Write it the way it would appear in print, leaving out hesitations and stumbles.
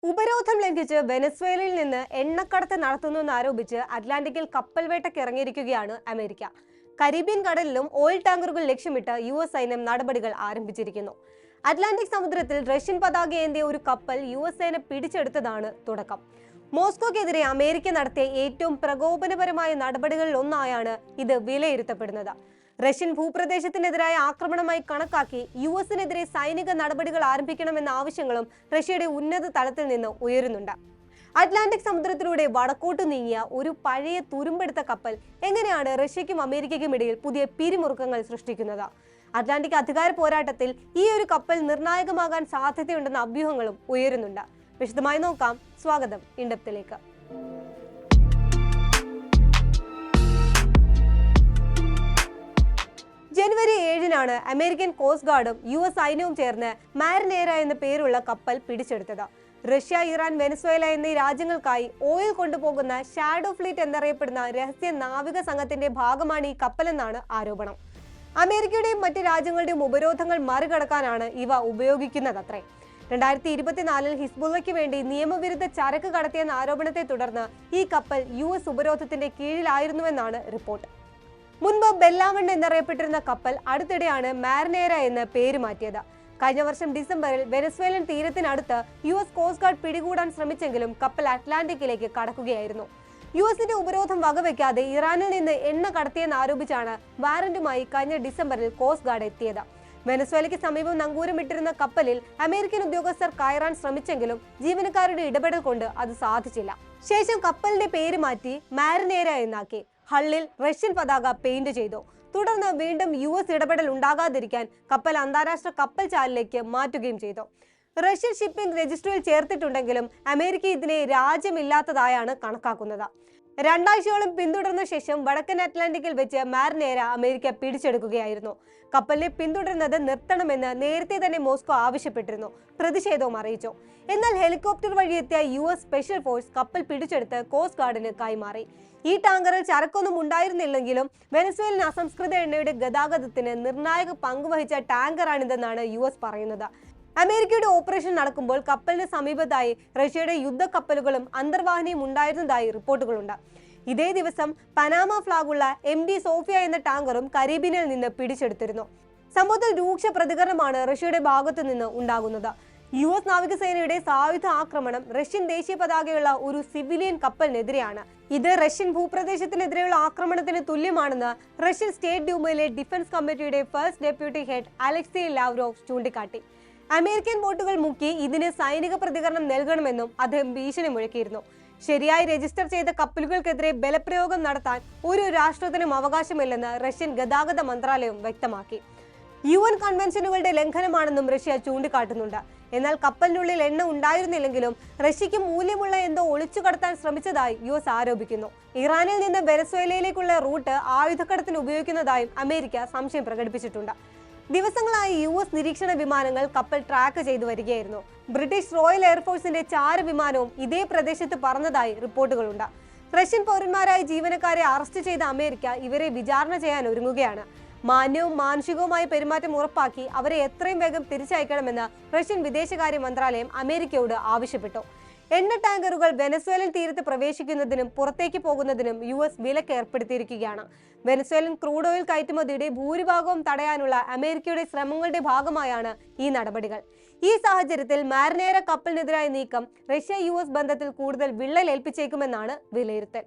ഉപരോധം ലംഘിച്ച് വെനസ്വേലയിൽ നിന്ന് എണ്ണക്കടത്ത് നടത്തുന്നുവെന്നാരോപിച്ച് അറ്റ്ലാന്റിക്കിൽ കപ്പൽ വേട്ടയ്ക്ക് ഇറങ്ങിയിരിക്കുകയാണ് അമേരിക്ക. കരീബിയൻ കടലിലും ഓയിൽ ടാങ്കറുകൾ ലക്ഷ്യമിട്ട് US സൈന്യം നടപടികൾ ആരംഭിച്ചിരിക്കുന്നു. അറ്റ്ലാന്റിക് സമുദ്രത്തിൽ റഷ്യൻ പതാക ഏന്തിയ ഒരു കപ്പൽ US സേന പിടിച്ചെടുത്തതാണ് തുടക്കം. മോസ്കോക്കെതിരെ അമേരിക്ക നടത്തിയ ഏറ്റവും പ്രകോപനപരമായ നടപടികളിൽ ഒന്നായാണ് ഇത് വിലയിരുത്തപ്പെടുന്നത്. റഷ്യൻ ഭൂപ്രദേശത്തിനെതിരായ ആക്രമണമായി കണക്കാക്കി US-നെതിരെ സൈനിക നടപടികൾ ആരംഭിക്കണമെന്ന ആവശ്യങ്ങളും റഷ്യയുടെ ഉന്നത തലത്തിൽ നിന്ന് ഉയരുന്നുണ്ട്. അറ്റ്ലാന്റിക് സമുദ്രത്തിലൂടെ വടക്കോട്ട് നീങ്ങിയ ഒരു പഴയ തുരുമ്പെടുത്ത കപ്പൽ എങ്ങനെയാണ് റഷ്യയ്ക്കും അമേരിക്കയ്ക്കും ഇടയിൽ പുതിയ പിരിമുറുക്കങ്ങൾ സൃഷ്ടിക്കുന്നത്? അറ്റ്ലാന്റിക് അധികാര പോരാട്ടത്തിൽ ഈ ഒരു കപ്പൽ നിർണായകമാകാൻ സാധ്യതയുണ്ടെന്ന അഭ്യൂഹങ്ങളും ഉയരുന്നുണ്ട്. വിശദമായി നോക്കാം. സ്വാഗതം ഇൻഡെപ്തിലേക്ക്. ജനുവരി 7-നാണ് അമേരിക്കൻ കോസ്റ്റ് ഗാർഡും US സൈന്യവും ചേർന്ന് മാരിനേര എന്ന പേരുള്ള കപ്പൽ പിടിച്ചെടുത്തത്. റഷ്യ, ഇറാൻ, വെനസ്വേല എന്നീ രാജ്യങ്ങൾക്കായി ഓയിൽ കൊണ്ടുപോകുന്ന ഷാഡോ ഫ്ലീറ്റ് എന്നറിയപ്പെടുന്ന രഹസ്യ നാവിക സംഘത്തിന്റെ ഭാഗമാണ് ഈ കപ്പലെന്നാണ് ആരോപണം. അമേരിക്കയുടെയും മറ്റ് രാജ്യങ്ങളുടെയും ഉപരോധങ്ങൾ മറികടക്കാനാണ് ഇവ ഉപയോഗിക്കുന്നതത്രേ. 2024-ൽ ഹിസ്ബുള്ളയ്ക്ക് വേണ്ടി നിയമവിരുദ്ധ ചരക്ക് കടത്തിയെന്ന ആരോപണത്തെ തുടർന്ന് ഈ കപ്പൽ US ഉപരോധത്തിന്റെ കീഴിലായിരുന്നുവെന്നാണ് റിപ്പോർട്ട്. മുൻപ് ബെല്ലാവൺ എന്നറിയപ്പെട്ടിരുന്ന കപ്പൽ അടുത്തിടെയാണ് മാരിനേര എന്ന് പേര് മാറ്റിയത്. കഴിഞ്ഞ വർഷം ഡിസംബറിൽ വെനസ്വേലൻ തീരത്തിനടുത്ത് US കോസ്റ്റ് ഗാർഡ് പിടികൂടാൻ ശ്രമിച്ചെങ്കിലും കപ്പൽ അറ്റ്ലാന്റിക്കിലേക്ക് കടക്കുകയായിരുന്നു. US-ന്റെ ഉപരോധം വകവെക്കാതെ ഇറാനിൽ നിന്ന് എണ്ണ കടത്തിയെന്ന് ആരോപിച്ചാണ് വാറന്റുമായി കഴിഞ്ഞ ഡിസംബറിൽ കോസ്റ്റ് ഗാർഡ് എത്തിയത്. വെനസ്വേലയ്ക്ക് സമീപം നങ്കൂരമിട്ടിരുന്ന കപ്പലിൽ അമേരിക്കൻ ഉദ്യോഗസ്ഥർ കയറാൻ ശ്രമിച്ചെങ്കിലും ജീവനക്കാരുടെ ഇടപെടൽ കൊണ്ട് അത് സാധിച്ചില്ല. ശേഷം കപ്പലിന്റെ പേര് മാറ്റി മാരിനേര എന്നാക്കി. ഹള്ളിൽ റഷ്യൻ പതാക പെയിന്റ് ചെയ്തു. തുടർന്ന് വീണ്ടും US ഇടപെടൽ ഉണ്ടാകാതിരിക്കാൻ കപ്പൽ അന്താരാഷ്ട്ര കപ്പൽ ചാലിലേക്ക് മാറ്റുകയും ചെയ്തു. റഷ്യൻ ഷിപ്പിംഗ് രജിസ്ട്രിയിൽ ചേർത്തിട്ടുണ്ടെങ്കിലും അമേരിക്ക ഇതിനെ രാജ്യമില്ലാത്തതായാണ് കണക്കാക്കുന്നത്. 2 ആഴ്ചയോളം പിന്തുടർന്ന ശേഷം വടക്കൻ അറ്റ്ലാന്റിക്കിൽ വെച്ച് മാരിനേര അമേരിക്ക പിടിച്ചെടുക്കുകയായിരുന്നു. കപ്പലിനെ പിന്തുടരുന്നത് നിർത്തണമെന്ന് നേരത്തെ തന്നെ മോസ്കോ ആവശ്യപ്പെട്ടിരുന്നു. പ്രതിഷേധവും അറിയിച്ചു. എന്നാൽ ഹെലികോപ്റ്റർ വഴി എത്തിയ US സ്പെഷ്യൽ ഫോഴ്സ് കപ്പൽ പിടിച്ചെടുത്ത് കോസ്റ്റ് ഗാർഡിന് കൈമാറി. ഈ ടാങ്കറിൽ ചരക്കൊന്നും ഉണ്ടായിരുന്നില്ലെങ്കിലും വെനസ്വേലൻ അസംസ്കൃത എണ്ണയുടെ ഗതാഗതത്തിന് നിർണായക പങ്കുവഹിച്ച ടാങ്കറാണിതെന്നാണ് US പറയുന്നത്. അമേരിക്കയുടെ ഓപ്പറേഷൻ നടക്കുമ്പോൾ കപ്പലിന് സമീപത്തായി റഷ്യയുടെ യുദ്ധക്കപ്പലുകളും അന്തർവാഹിനിയും ഉണ്ടായിരുന്നതായി റിപ്പോർട്ടുകളുണ്ട്. ഇതേ ദിവസം പനാമ ഫ്ലാഗുള്ള MD സോഫിയ എന്ന ടാങ്കറും കരീബിയനിൽ നിന്ന് പിടിച്ചെടുത്തിരുന്നു. സംഭവത്തിൽ രൂക്ഷ പ്രതികരണമാണ് റഷ്യയുടെ ഭാഗത്തു നിന്ന് ഉണ്ടാകുന്നത്. US നാവികസേനയുടെ സായുധ ആക്രമണം റഷ്യൻ ദേശീയ പതാകയുള്ള ഒരു സിവിലിയൻ കപ്പലിനെതിരെയാണ്. ഇത് റഷ്യൻ ഭൂപ്രദേശത്തിനെതിരെയുള്ള ആക്രമണത്തിന് തുല്യമാണെന്ന് റഷ്യൻ സ്റ്റേറ്റ് ഡ്യൂമയിലെ ഡിഫൻസ് കമ്മിറ്റിയുടെ first deputy head Alexei Lavrov ചൂണ്ടിക്കാട്ടി. അമേരിക്കൻ ബോട്ടുകൾ മുക്കി ഇതിന് സൈനിക പ്രതികരണം നൽകണമെന്നും അദ്ദേഹം ഭീഷണി മുഴക്കിയിരുന്നു. ശരിയായി രജിസ്റ്റർ ചെയ്ത കപ്പലുകൾക്കെതിരെ ബലപ്രയോഗം നടത്താൻ ഒരു രാഷ്ട്രത്തിനും അവകാശമില്ലെന്ന് റഷ്യൻ ഗതാഗത മന്ത്രാലയം വ്യക്തമാക്കി. UN കൺവെൻഷനുകളുടെ ലംഘനമാണെന്നും റഷ്യ ചൂണ്ടിക്കാട്ടുന്നുണ്ട്. എന്നാൽ കപ്പലിനുള്ളിൽ എണ്ണ ഉണ്ടായിരുന്നില്ലെങ്കിലും റഷ്യയ്ക്ക് മൂല്യമുള്ള എന്തോ ഒളിച്ചു കടത്താൻ ശ്രമിച്ചതായി US ആരോപിക്കുന്നു. ഇറാനിൽ നിന്ന് വെനസ്വേലയിലേക്കുള്ള റൂട്ട് ആയുധക്കടത്തിന് ഉപയോഗിക്കുന്നതായും അമേരിക്ക സംശയം പ്രകടിപ്പിച്ചിട്ടുണ്ട്. ദിവസങ്ങളായി US നിരീക്ഷണ വിമാനങ്ങൾ കപ്പൽ ട്രാക്ക് ചെയ്തു വരികയായിരുന്നു. ബ്രിട്ടീഷ് റോയൽ എയർഫോഴ്സിന്റെ ചാര വിമാനവും ഇതേ പ്രദേശത്ത് പറന്നതായി റിപ്പോർട്ടുകളുണ്ട്. റഷ്യൻ പൗരന്മാരായ ജീവനക്കാരെ അറസ്റ്റ് ചെയ്ത അമേരിക്ക ഇവരെ വിചാരണ ചെയ്യാൻ ഒരുങ്ങുകയാണ്. മാന്യവും മാനുഷികവുമായ പെരുമാറ്റം ഉറപ്പാക്കി അവരെ എത്രയും വേഗം തിരിച്ചയക്കണമെന്ന് റഷ്യൻ വിദേശകാര്യ മന്ത്രാലയം അമേരിക്കയോട് ആവശ്യപ്പെട്ടു. എണ്ണ ടാങ്കറുകൾ വെനസ്വേലൻ തീരത്ത് പ്രവേശിക്കുന്നതിനും പുറത്തേക്ക് പോകുന്നതിനും US വിലക്ക് ഏർപ്പെടുത്തിയിരിക്കുകയാണ്. വെനസ്വേലൻ ക്രൂഡ് ഓയിൽ കയറ്റുമതിയുടെ ഭൂരിഭാഗവും തടയാനുള്ള അമേരിക്കയുടെ ശ്രമങ്ങളുടെ ഭാഗമായാണ് ഈ നടപടികൾ. ഈ സാഹചര്യത്തിൽ മാരിനേര കപ്പലിനെതിരായ നീക്കം റഷ്യ US ബന്ധത്തിൽ കൂടുതൽ വിള്ളലേൽപ്പിച്ചേക്കുമെന്നാണ് വിലയിരുത്തൽ.